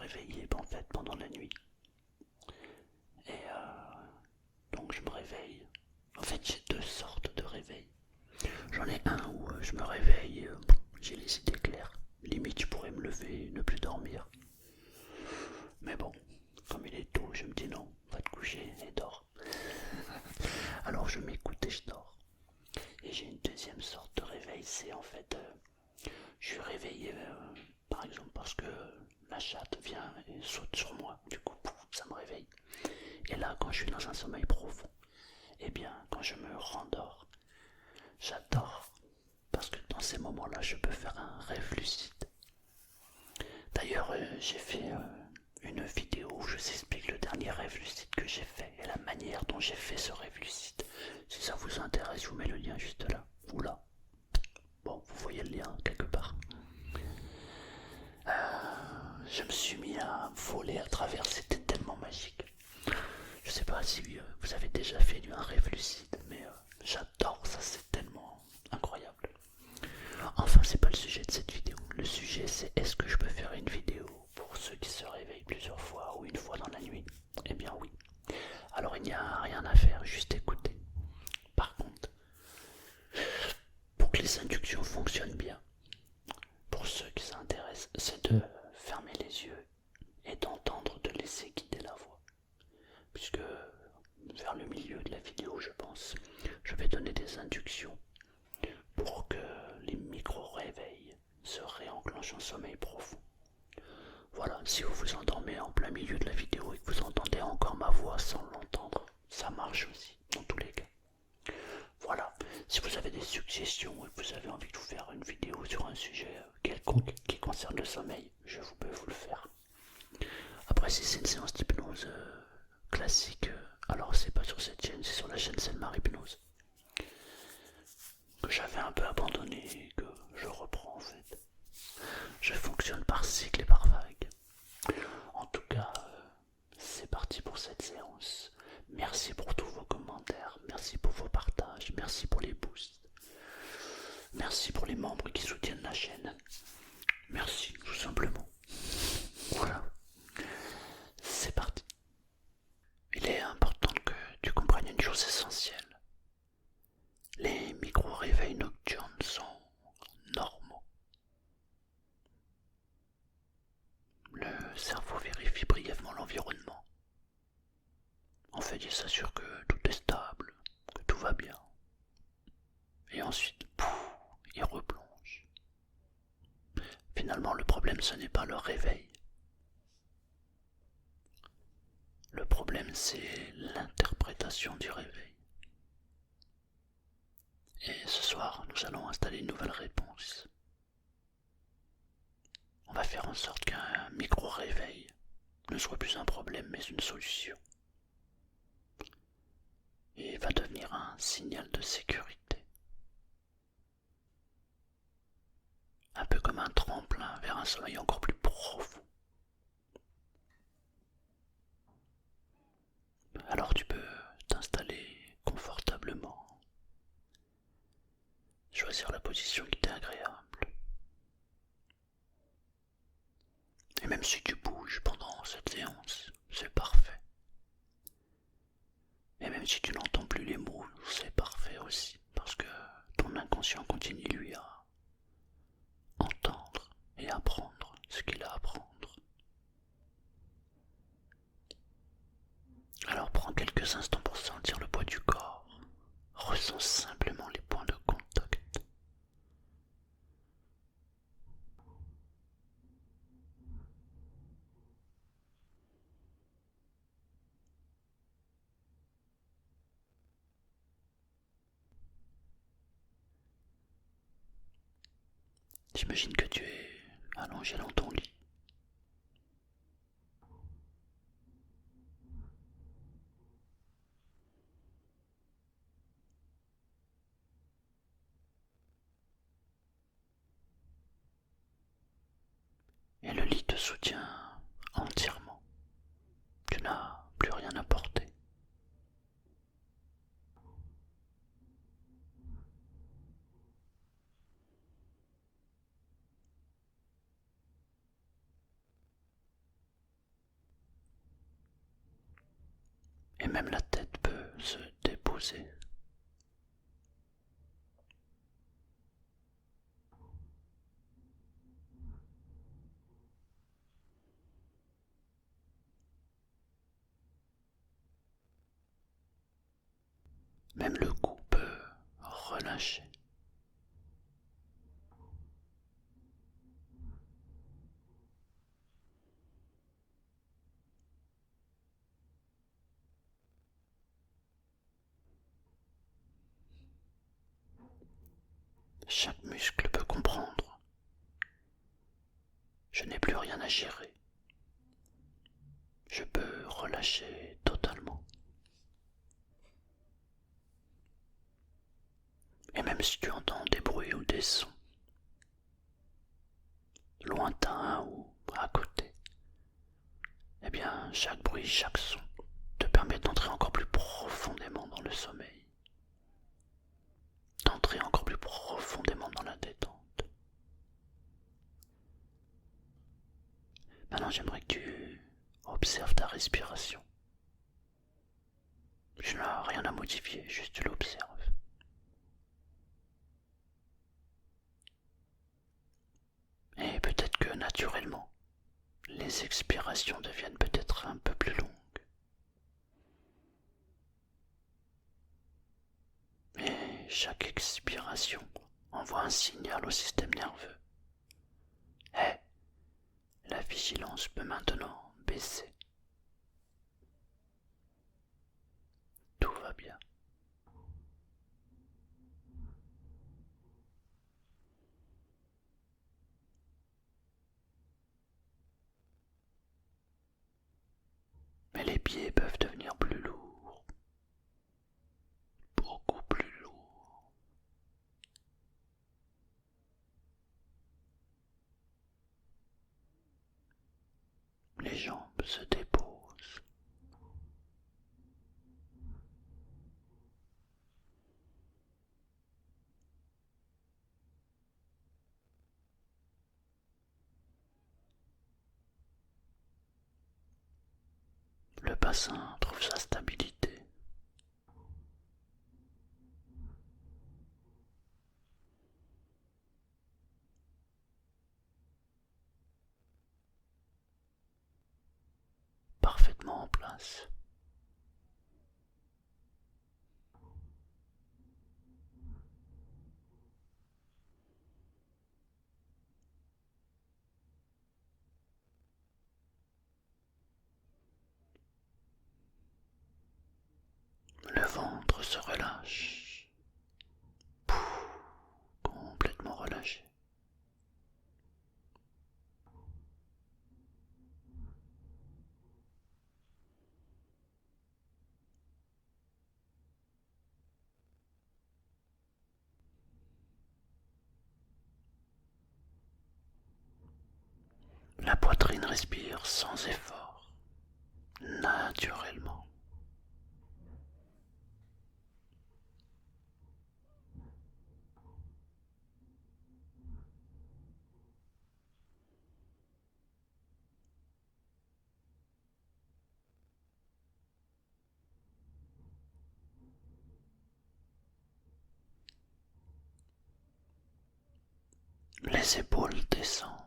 réveiller en fait pendant la nuit. Et donc je me réveille. En fait j'ai deux sortes de réveil. J'en ai un où je me réveille, j'ai les idées claires. Limite je pourrais me lever, ne plus dormir. Mais bon, comme il est tôt, je me dis non, va te coucher et dors. Alors je m'écoute et je dors. Et j'ai une deuxième sorte de réveil, c'est en fait, je suis réveillé par exemple parce que la chatte vient et saute sur moi, du coup pouf, ça me réveille. Et là, quand je suis dans un sommeil profond, eh bien, quand je me rendors, j'adore parce que dans ces moments-là, je peux faire un rêve lucide. D'ailleurs, j'ai fait une vidéo où je vous explique le dernier rêve lucide que j'ai fait et la manière dont j'ai fait ce rêve lucide. Si ça vous intéresse, je vous mets le lien juste là ou là. Bon, vous voyez le lien quelque part. Je me suis mis à voler à travers, c'était tellement magique. Je sais pas si vous avez déjà fait un rêve lucide, mais j'adore ça, c'est tellement incroyable. Enfin, c'est pas le sujet de cette vidéo. Le sujet, c'est est-ce que je peux faire une vidéo pour ceux qui se réveillent plusieurs fois ou une fois dans la nuit? Eh bien oui. Alors il n'y a rien à faire, juste écouter. Par contre, pour que les inductions fonctionnent bien, pour ceux qui s'intéressent, c'est de fermer les yeux et d'entendre, de laisser guider la voix. Puisque vers le milieu de la vidéo, je pense, je vais donner des inductions pour que les micro-réveils se réenclenchent en sommeil profond. Voilà, si vous vous endormez en plein milieu de la vidéo et que vous entendez encore ma voix sans l'entendre, ça marche aussi, dans tous les cas. Voilà, si vous avez des suggestions et que vous avez envie de vous faire une vidéo sur un sujet quelconque qui concerne le sommeil, je peux vous le faire. Après, si c'est une séance d'hypnose classique, alors c'est pas sur cette chaîne, c'est sur la chaîne Selmar Hypnose, que j'avais un peu abandonné et que je reprends en fait. Je fonctionne par cycle et par vague. En tout cas, c'est parti pour cette séance. Merci pour tous vos commentaires, merci pour vos partages, merci pour les boosts, merci pour les membres qui soutiennent la chaîne. Merci, tout simplement. Voilà, c'est parti. Il est important que tu comprennes une chose essentielle. Les micro-réveils nocturnes sont normaux. Le cerveau vérifie brièvement l'environnement. En fait, il s'assure que tout est stable, que tout va bien. Et ensuite, pouf, il replonge. Finalement, le problème, ce n'est pas le réveil. Le problème, c'est l'interprétation du réveil. Et ce soir, nous allons installer une nouvelle réponse. On va faire en sorte qu'un micro-réveil ne soit plus un problème, mais une solution. Et va devenir un signal de sécurité. Un peu comme un tremplin vers un sommeil encore plus profond. Alors tu peux t'installer confortablement, choisir la position qui t'est agréable. Et même si tu bouges pendant cette séance, c'est parfait. Et même si tu n'entends plus les mots, c'est parfait aussi, parce que ton inconscient continue lui à entendre et apprendre ce qu'il a à apprendre. Alors prends quelques instants pour sentir le poids du corps. Ressens simplement les points de contact. J'imagine que tu es allongé dans ton lit. Et le lit te soutient entièrement. Tu n'as plus rien à porter. et même la tête peut se déposer. Même le cou peut relâcher. Chaque muscle peut comprendre. Je n'ai plus rien à gérer. Je peux relâcher totalement. Et même si tu entends des bruits ou des sons, lointains ou à côté, eh bien chaque bruit, chaque son te permet d'entrer encore plus profondément dans le sommeil, d'entrer encore plus profondément dans la détente. Maintenant j'aimerais que tu observes ta respiration. Tu n'as rien à modifier, juste tu l'observes. Et peut-être que naturellement, les expirations deviennent peut-être un peu plus longues. Et chaque expiration envoie un signal au système nerveux. Hé, la vigilance peut maintenant baisser. Tout va bien. Mais les pieds peuvent devenir plus lourds, beaucoup plus lourds. Les jambes se déposent. Le bassin trouve sa stabilité. Parfaitement en place. Le ventre se relâche. Complètement relâché. La poitrine respire sans effort, naturellement. Les épaules descendent.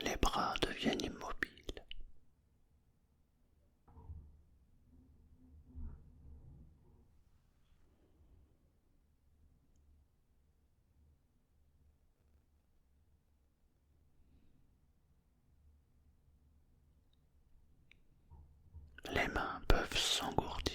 Les bras deviennent immobiles. Les mains peuvent s'engourdir.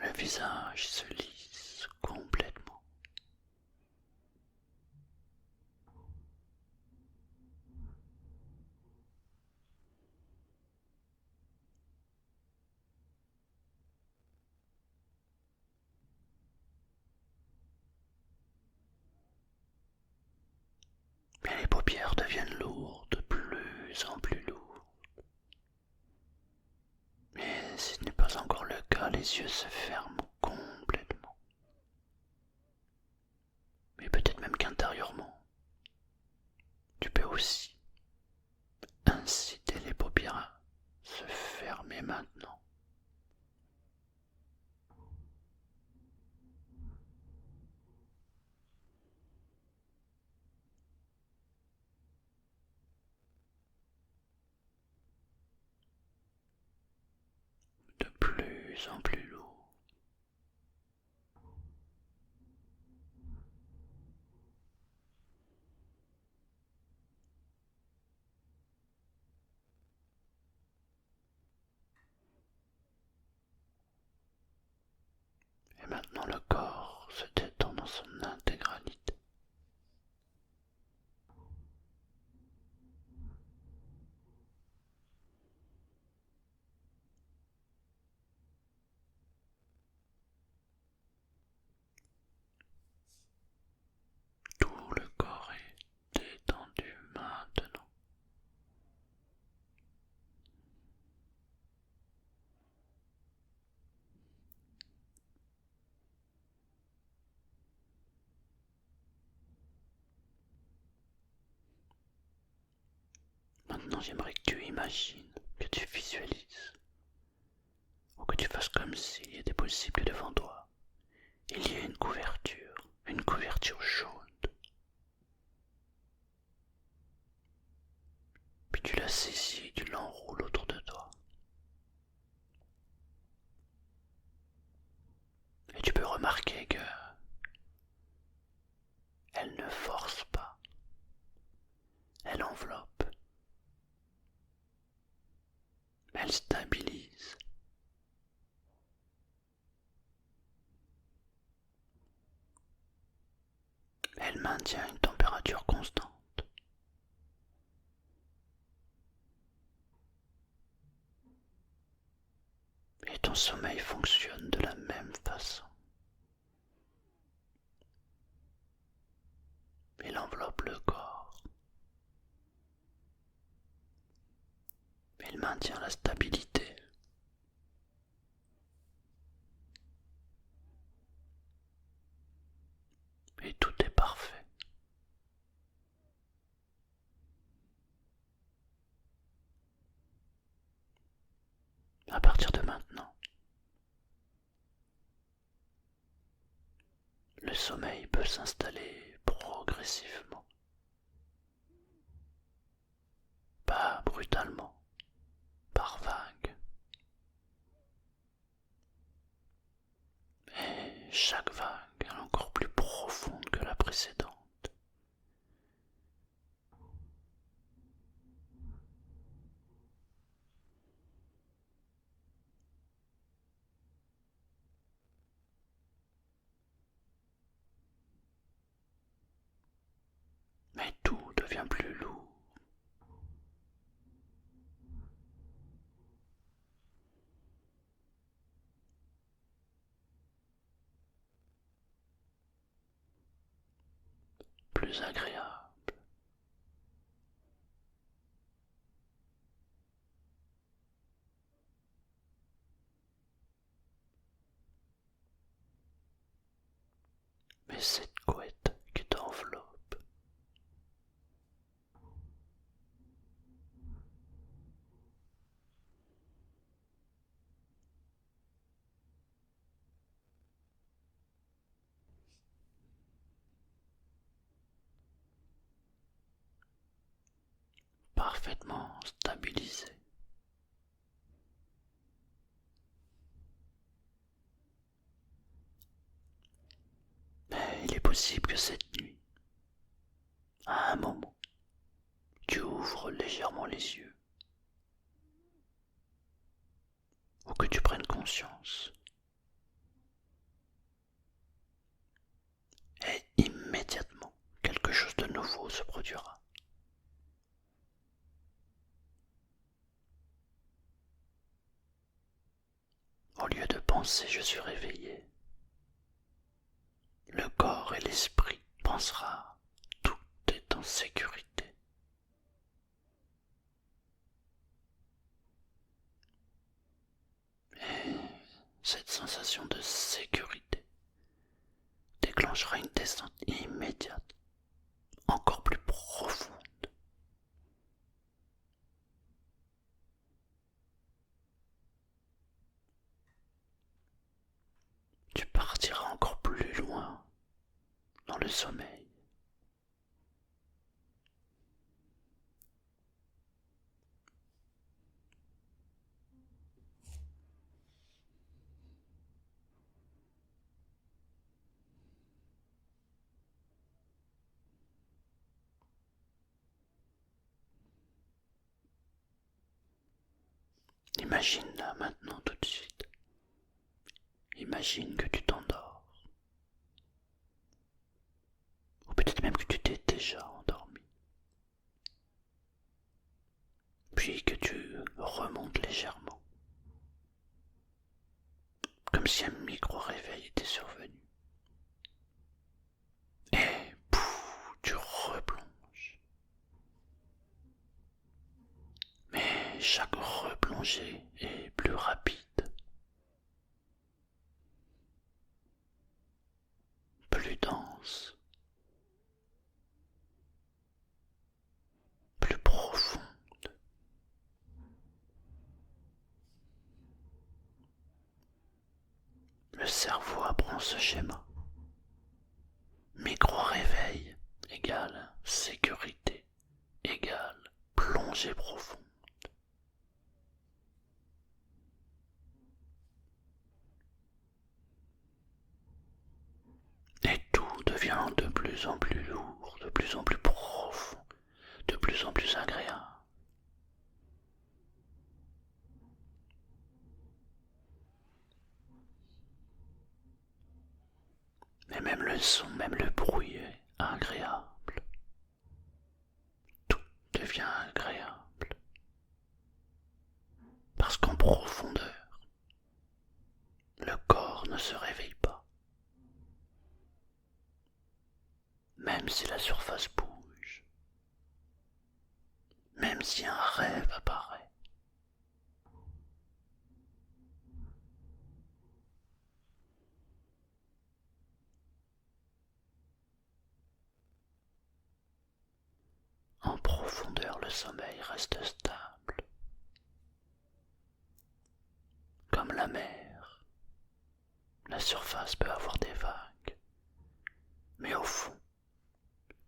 Le visage se lisse complètement. les yeux se ferment complètement. Mais peut-être même qu'intérieurement, tu peux aussi inciter les paupières à se fermer maintenant. De plus en plus lourd. Et maintenant le corps se détend dans son intégralité. Tout le corps est détendu maintenant. Maintenant j'aimerais que tu imagines, que tu visualises, ou que tu fasses comme s'il était possible que devant toi, il y ait une couverture chaude. Puis tu la saisis, tu l'enroules autour de toi. Et tu peux remarquer que elle ne force pas, elle enveloppe, elle stabilise. Elle maintient une température constante. Et ton sommeil fonctionne de la même façon. Il enveloppe le corps. Il maintient la stabilité. Et tout est parfait. À partir de maintenant, le sommeil peut s'installer progressivement, pas brutalement, par vagues. Et chaque vague est encore plus profonde que la précédente. Mais tout devient plus lourd. Plus agréable. Mais cette couette qui t'enveloppe, parfaitement stabilisée. Mais il est possible que cette nuit, à un moment, tu ouvres légèrement les yeux, ou que tu prennes conscience. Et immédiatement, quelque chose de nouveau se produira. Au lieu de penser je suis réveillé, le corps et l'esprit pensera tout est en sécurité. Et cette sensation de sécurité déclenchera une descente immédiate, encore plus profonde. Tu partiras encore plus loin dans le sommeil. Imagine là maintenant tout de suite. Imagine que tu t'endors. Ou peut-être même que tu t'es déjà endormi. Puis que tu remontes légèrement. Comme si un micro-réveil était survenu. Et pouf, tu replonges. Mais chaque replongée est plus rapide. Plus dense. Plus profonde. Le cerveau apprend ce schéma. Micro-réveil égale sécurité égale plongée profonde. Et tout devient de plus en plus lourd, de plus en plus profond, de plus en plus agréable. Mais même le son, même le bruit est agréable. Tout devient agréable. Parce qu'en profondeur, le corps ne se réveille pas. Même si la surface bouge. Même si un rêve apparaît. En profondeur, le sommeil reste stable. Comme la mer, la surface peut avoir des vagues, mais au fond,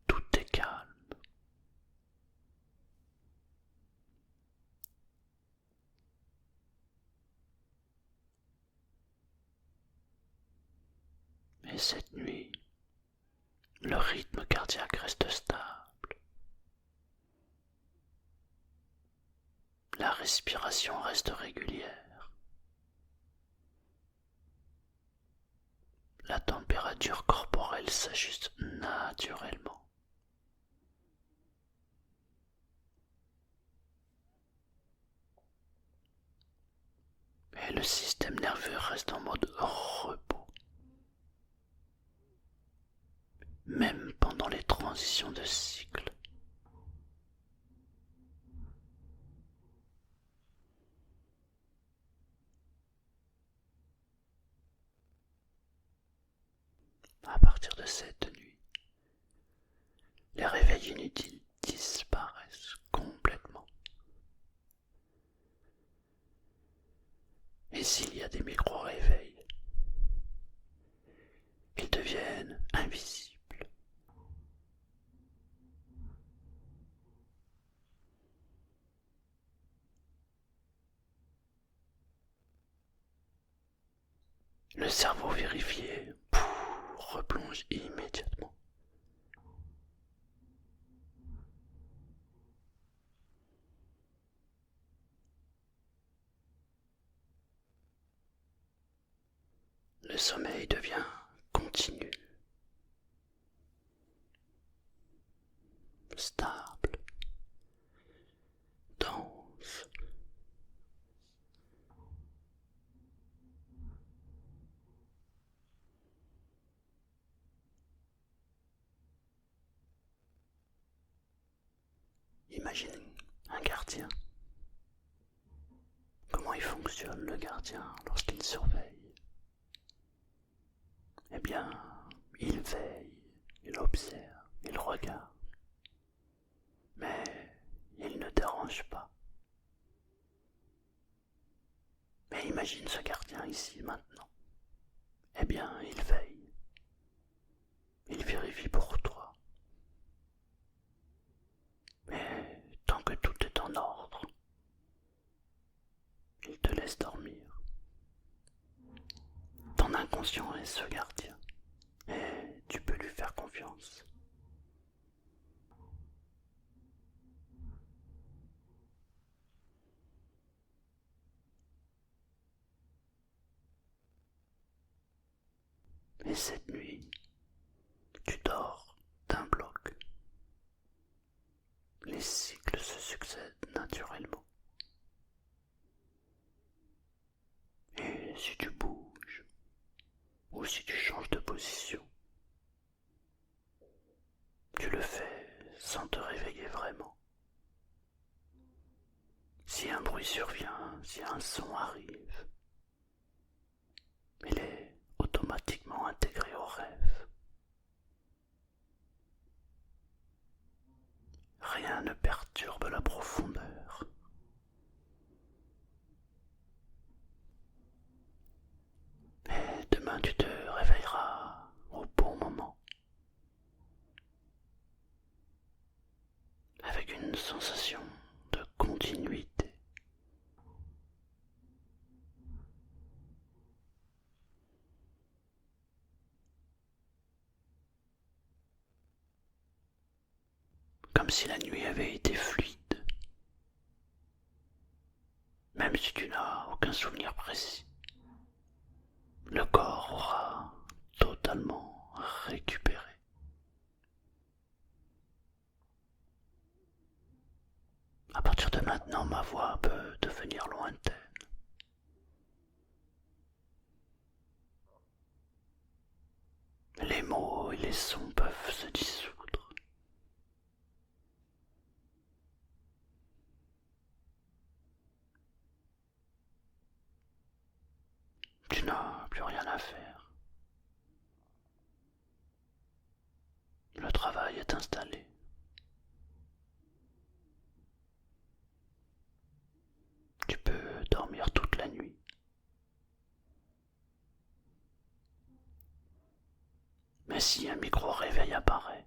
tout est calme. Et cette nuit, le rythme cardiaque reste stable. La respiration reste régulière. La température corporelle s'ajuste naturellement. Et le système nerveux reste en mode repos. Même pendant les transitions de cycle. À partir de cette nuit, les réveils inutiles disparaissent complètement. Et s'il y a des micro-réveils, ils deviennent invisibles. Le cerveau vérifié replonge immédiatement. Le sommeil devient continu, stable, dense. Imagine un gardien. Comment il fonctionne le gardien lorsqu'il surveille? eh bien, il veille, il observe, il regarde. Mais il ne dérange pas. Mais imagine ce gardien ici maintenant. Eh bien, il veille. Il vérifie pour toi. Mais tant que tout est en ordre, il te laisse dormir. Ton inconscient est ce gardien. Et tu peux lui faire confiance. Et cette nuit, tu dors d'un bloc. Les cycles se succèdent naturellement. Et si tu bouges, ou si tu changes de position, tu le fais sans te réveiller vraiment. Si un bruit survient, si un son arrive, il est automatiquement intégré au rêve. Rien ne perturbe la profondeur. Et demain tu te réveilleras au bon moment, avec une sensation de continuité. Comme si la nuit avait été fluide, même si tu n'as aucun souvenir précis. Le corps aura totalement récupéré. À partir de maintenant, ma voix peut devenir lointaine. Les mots et les sons peuvent se dissoudre. Tu n'as plus rien à faire. Le travail est installé. Tu peux dormir toute la nuit. Mais si un micro-réveil apparaît,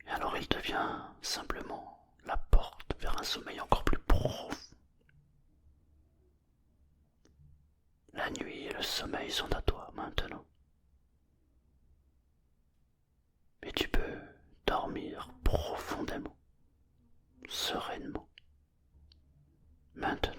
alors il devient simplement la porte vers un sommeil encore plus profond. La nuit et le sommeil sont à toi maintenant. Et tu peux dormir profondément, sereinement, maintenant.